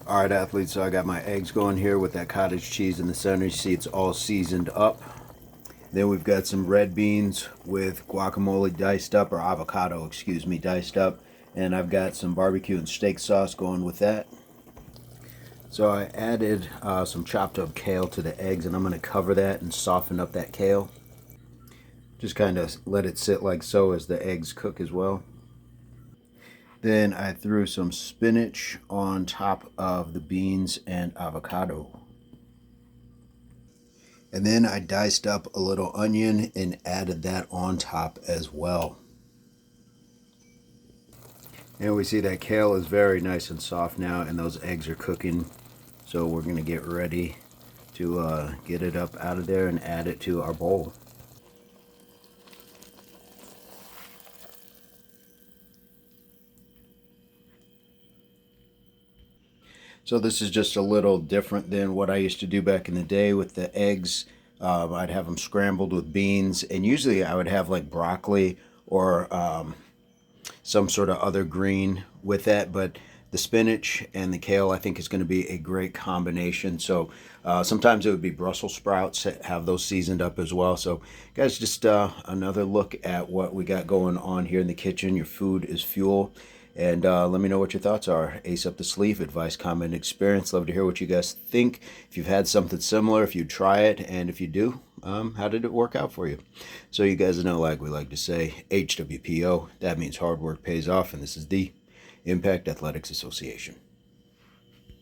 All right, athletes, so I got my eggs going here with that cottage cheese in the center. You see it's all seasoned up. Then we've got some red beans with guacamole diced up, or avocado, excuse me, diced up. And I've got some barbecue and steak sauce going with that. So I added some chopped up kale to the eggs, and I'm going to cover that and soften up that kale. Just kind of let it sit like so as the eggs cook as well. Then I threw some spinach on top of the beans and avocado. And then I diced up a little onion and added that on top as well. And we see that kale is very nice and soft now, and those eggs are cooking. So we're going to get ready to get it up out of there and add it to our bowl. So this is just a little different than what I used to do back in the day with the eggs. I'd have them scrambled with beans, and usually I would have like broccoli or some sort of other green with that, but the spinach and the kale I think is going to be a great combination. So sometimes it would be Brussels sprouts, have those seasoned up as well. So guys, just another look at what we got going on here in the kitchen. Your food is fuel. And let me know what your thoughts are. Ace up the sleeve, advice, comment, experience. Love to hear what you guys think. If you've had something similar, if you try it, and if you do, how did it work out for you? So you guys know, like we like to say, HWPO. That means hard work pays off, and this is the Impact Athletics Association.